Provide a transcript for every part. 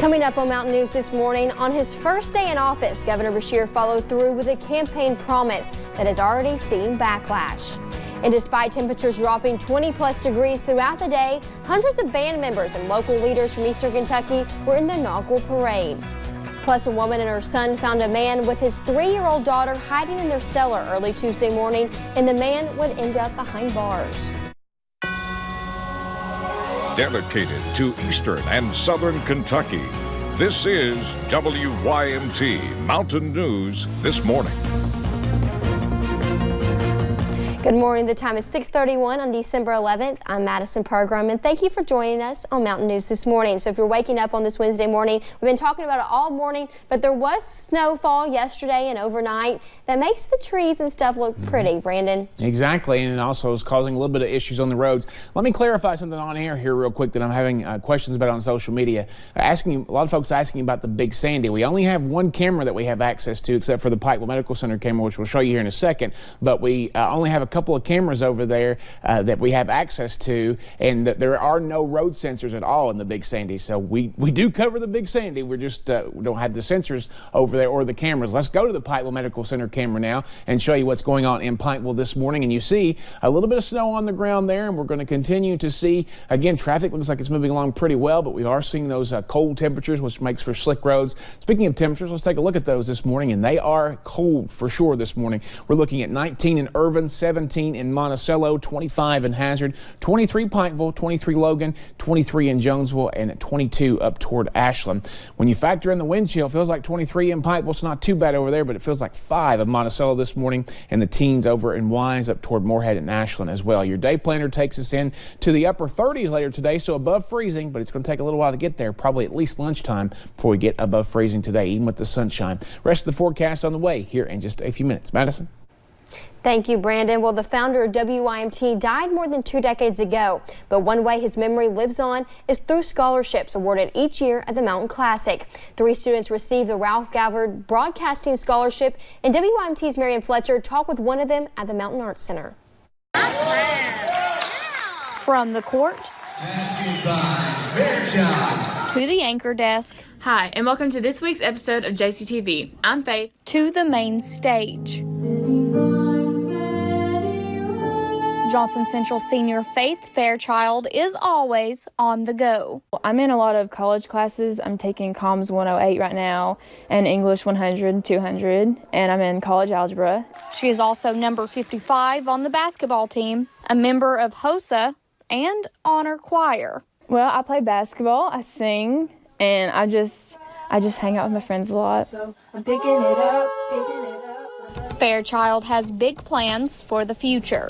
Coming up on Mountain News this morning, on his first day in office, Governor Beshear followed through with a campaign promise that has already seen backlash. And despite temperatures dropping 20-plus degrees throughout the day, hundreds of band members and local leaders from Eastern Kentucky were in the inaugural parade. Plus, a woman and her son found a man with his 3-year-old daughter hiding in their cellar early Tuesday morning, and the man would end up behind bars. Dedicated to Eastern and Southern Kentucky, this is WYMT Mountain News This Morning. Good morning. The time is 6:31 on December 11th. I'm Madison Pergram, and thank you for joining us on Mountain News This Morning. So if you're waking up on this Wednesday morning, we've been talking about it all morning, but there was snowfall yesterday and overnight that makes the trees and stuff look pretty, Brandon. Exactly, and it also is causing a little bit of issues on the roads. Let me clarify something on air here real quick that I'm having questions about on social media. A lot of folks asking about the Big Sandy. We only have one camera that we have access to, except for the Pikeville Medical Center camera, which we'll show you here in a second, but we only have a couple of cameras over there that we have access to, and that there are no road sensors at all in the Big Sandy. So we do cover the Big Sandy. We just we don't have the sensors over there or the cameras. Let's go to the Pikeville Medical Center camera now and show you what's going on in Pikeville this morning. And you see a little bit of snow on the ground there, and we're going to continue to see, again, traffic looks like it's moving along pretty well, but we are seeing those cold temperatures, which makes for slick roads. Speaking of temperatures, let's take a look at those this morning, and they are cold for sure this morning. We're looking at 19 in Irvin, 17 in Monticello, 25 in Hazard, 23 Pikeville, 23 Logan, 23 in Jonesville, and 22 up toward Ashland. When you factor in the wind chill, it feels like 23 in Pikeville. It's not too bad over there, but it feels like 5 in Monticello this morning, and the teens over in Wise up toward Moorhead and Ashland as well. Your day planner takes us in to the upper 30s later today, so above freezing, but it's going to take a little while to get there, probably at least lunchtime before we get above freezing today, even with the sunshine. Rest of the forecast on the way here in just a few minutes. Madison? Thank you, Brandon. Well, the founder of WYMT died more than 2 decades ago, but one way his memory lives on is through scholarships awarded each year at the Mountain Classic. 3 students received the Ralph Gabbard Broadcasting Scholarship, and WYMT's Marianne Fletcher talked with one of them at the Mountain Arts Center. From the court to the anchor desk. Hi, and welcome to this week's episode of JCTV. I'm Faith. To the main stage. Johnson Central senior Faith Fairchild is always on the go. I'm in a lot of college classes. I'm taking Comms 108 right now and English 100, 200, and I'm in college algebra. She is also number 55 on the basketball team, a member of HOSA, and honor choir. Well, I play basketball, I sing, and I just hang out with my friends a lot. So I'm picking it up. Fairchild has big plans for the future.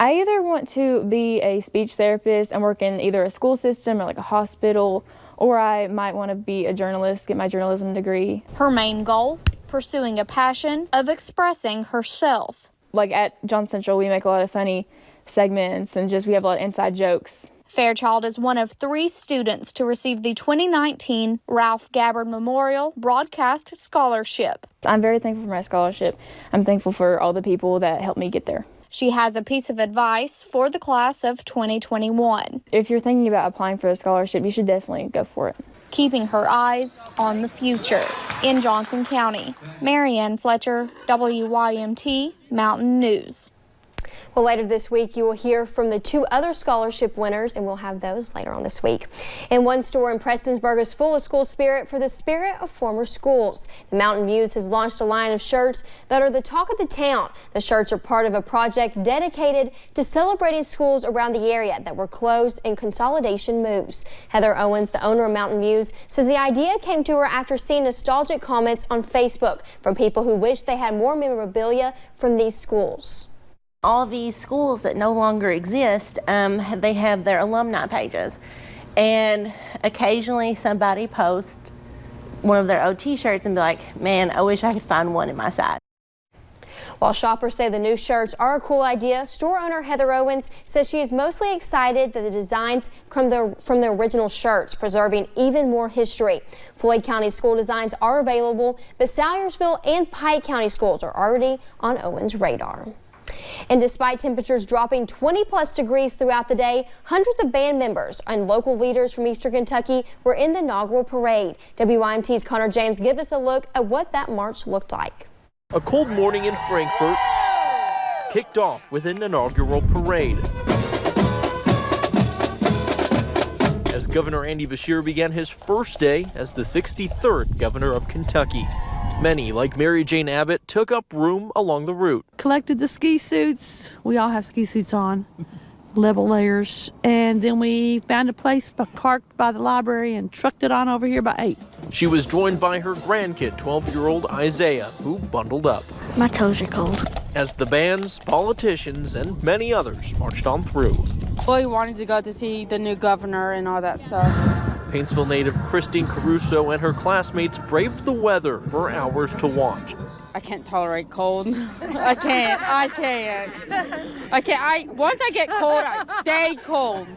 I either want to be a speech therapist and work in either a school system or like a hospital, or I might want to be a journalist, get my journalism degree. Her main goal, pursuing a passion of expressing herself. Like at Johnson Central, we make a lot of funny segments and we have a lot of inside jokes. Fairchild is one of 3 students to receive the 2019 Ralph Gabbard Memorial Broadcast Scholarship. I'm very thankful for my scholarship. I'm thankful for all the people that helped me get there. She has a piece of advice for the class of 2021. If you're thinking about applying for a scholarship, you should definitely go for it. Keeping her eyes on the future. In Johnson County, Marianne Fletcher, WYMT Mountain News. Well, later this week, you will hear from the 2 other scholarship winners, and we'll have those later on this week. And one store in Prestonsburg is full of school spirit for the spirit of former schools. The Mountain Muse has launched a line of shirts that are the talk of the town. The shirts are part of a project dedicated to celebrating schools around the area that were closed in consolidation moves. Heather Owens, the owner of Mountain Muse, says the idea came to her after seeing nostalgic comments on Facebook from people who wish they had more memorabilia from these schools. All these schools that no longer exist, they have their alumni pages, and occasionally somebody posts one of their old t-shirts and be like, man, I wish I could find one in my size. While shoppers say the new shirts are a cool idea, store owner Heather Owens says she is mostly excited that the designs come from the original shirts, preserving even more history. Floyd County school designs are available, but Salyersville and Pike County schools are already on Owens' radar. And despite temperatures dropping 20+ degrees throughout the day, hundreds of band members and local leaders from Eastern Kentucky were in the inaugural parade. WYMT's Connor James gives us a look at what that march looked like. A cold morning in Frankfort kicked off with an inaugural parade. As Governor Andy Beshear began his first day as the 63rd governor of Kentucky. Many, like Mary Jane Abbott, took up room along the route. Collected the ski suits. We all have ski suits on, level layers. And then we found a place parked by the library and trucked it on over here by 8. She was joined by her grandkid, 12-year-old Isaiah, who bundled up. My toes are cold. As the bands, politicians, and many others marched on through. We wanted to go to see the new governor and all that stuff. Paintsville native Christine Caruso and her classmates braved the weather for hours to watch. I can't tolerate cold. I can't. Once I get cold, I stay cold.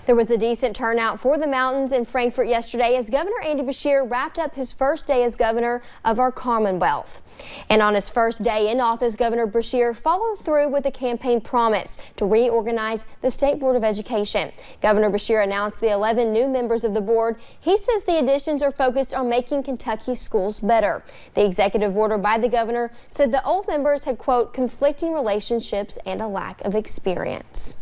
There was a decent turnout for the mountains in Frankfort yesterday as Governor Andy Beshear wrapped up his first day as governor of our Commonwealth. And on his first day in office, Governor Beshear followed through with a campaign promise to reorganize the State Board of Education. Governor Beshear announced the 11 new members of the board. He says the additions are focused on making Kentucky schools better. The executive order by the governor said the old members had, quote, conflicting relationships and a lack of experience.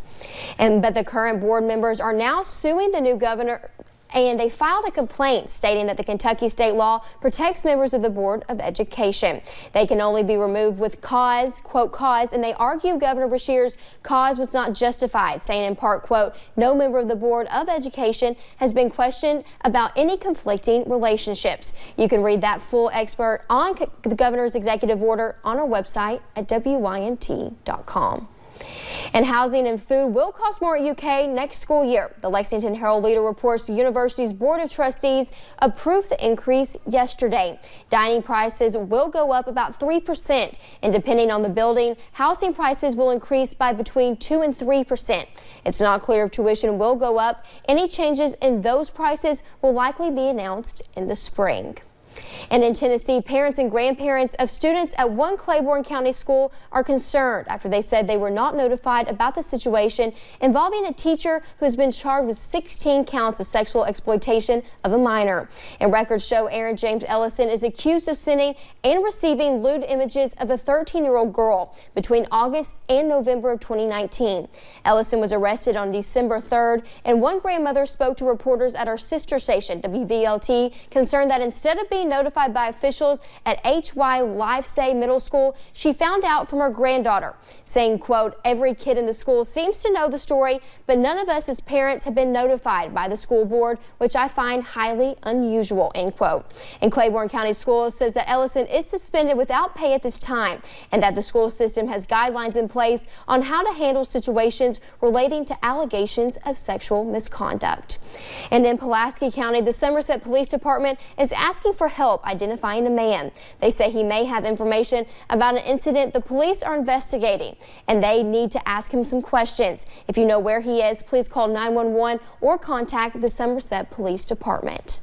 But the current board members are now suing the new governor, and they filed a complaint stating that the Kentucky state law protects members of the Board of Education. They can only be removed with cause, quote, cause, and they argue Governor Beshear's cause was not justified, saying in part, quote, no member of the Board of Education has been questioned about any conflicting relationships. You can read that full expert on the governor's executive order on our website at WYMT.com. And housing and food will cost more at UK next school year. The Lexington Herald Leader reports the university's Board of Trustees approved the increase yesterday. Dining prices will go up about 3%, and depending on the building, housing prices will increase by between 2 and 3%. It's not clear if tuition will go up. Any changes in those prices will likely be announced in the spring. And in Tennessee, parents and grandparents of students at one Claiborne County school are concerned after they said they were not notified about the situation involving a teacher who has been charged with 16 counts of sexual exploitation of a minor. And records show Aaron James Ellison is accused of sending and receiving lewd images of a 13-year-old girl between August and November of 2019. Ellison was arrested on December 3rd, and one grandmother spoke to reporters at our sister station, WVLT, concerned that instead of being notified by officials at HY Livesay Middle School, she found out from her granddaughter, saying, quote, every kid in the school seems to know the story, but none of us as parents have been notified by the school board, which I find highly unusual, end quote. And Claiborne County Schools says that Ellison is suspended without pay at this time, and that the school system has guidelines in place on how to handle situations relating to allegations of sexual misconduct. And in Pulaski County, the Somerset Police Department is asking for help identifying a man. They say he may have information about an incident the police are investigating, and they need to ask him some questions. If you know where he is, please call 911 or contact the Somerset Police Department.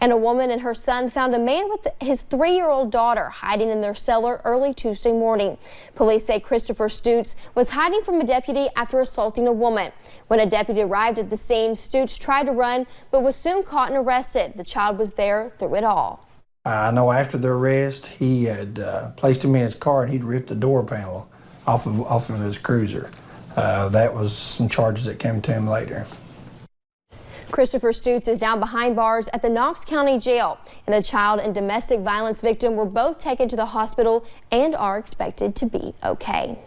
And a woman and her son found a man with his 3-year-old daughter hiding in their cellar early Tuesday morning. Police say Christopher Stutes was hiding from a deputy after assaulting a woman. When a deputy arrived at the scene, Stutes tried to run but was soon caught and arrested. The child was there through it all. I know after the arrest, he had placed him in his car and he'd ripped the door panel off of his cruiser. That was some charges that came to him later. Christopher Stutes is now behind bars at the Knox County Jail, and the child and domestic violence victim were both taken to the hospital and are expected to be okay.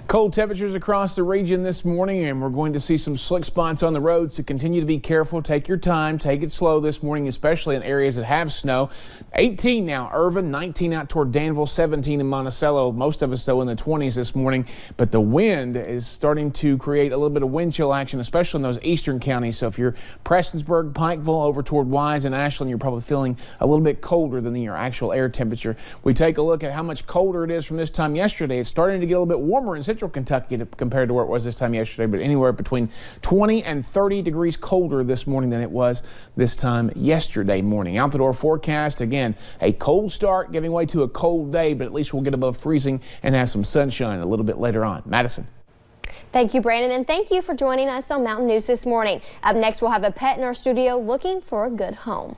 Cold temperatures across the region this morning, and we're going to see some slick spots on the roads, so continue to be careful. Take your time, take it slow this morning, especially in areas that have snow. 18 now, Irvin, 19 out toward Danville, 17 in Monticello. Most of us, though, in the 20s this morning, but the wind is starting to create a little bit of wind chill action, especially in those eastern counties. So if you're Prestonsburg, Pikeville, over toward Wise and Ashland, you're probably feeling a little bit colder than your actual air temperature. We take a look at how much colder it is from this time yesterday. It's starting to get a little bit warmer in Central central Kentucky compared to where it was this time yesterday, but anywhere between 20 and 30 degrees colder this morning than it was this time yesterday morning. Out the door forecast, again, a cold start giving way to a cold day, but at least we'll get above freezing and have some sunshine a little bit later on. Madison. Thank you, Brandon, and thank you for joining us on Mountain News this morning. Up next, we'll have a pet in our studio looking for a good home.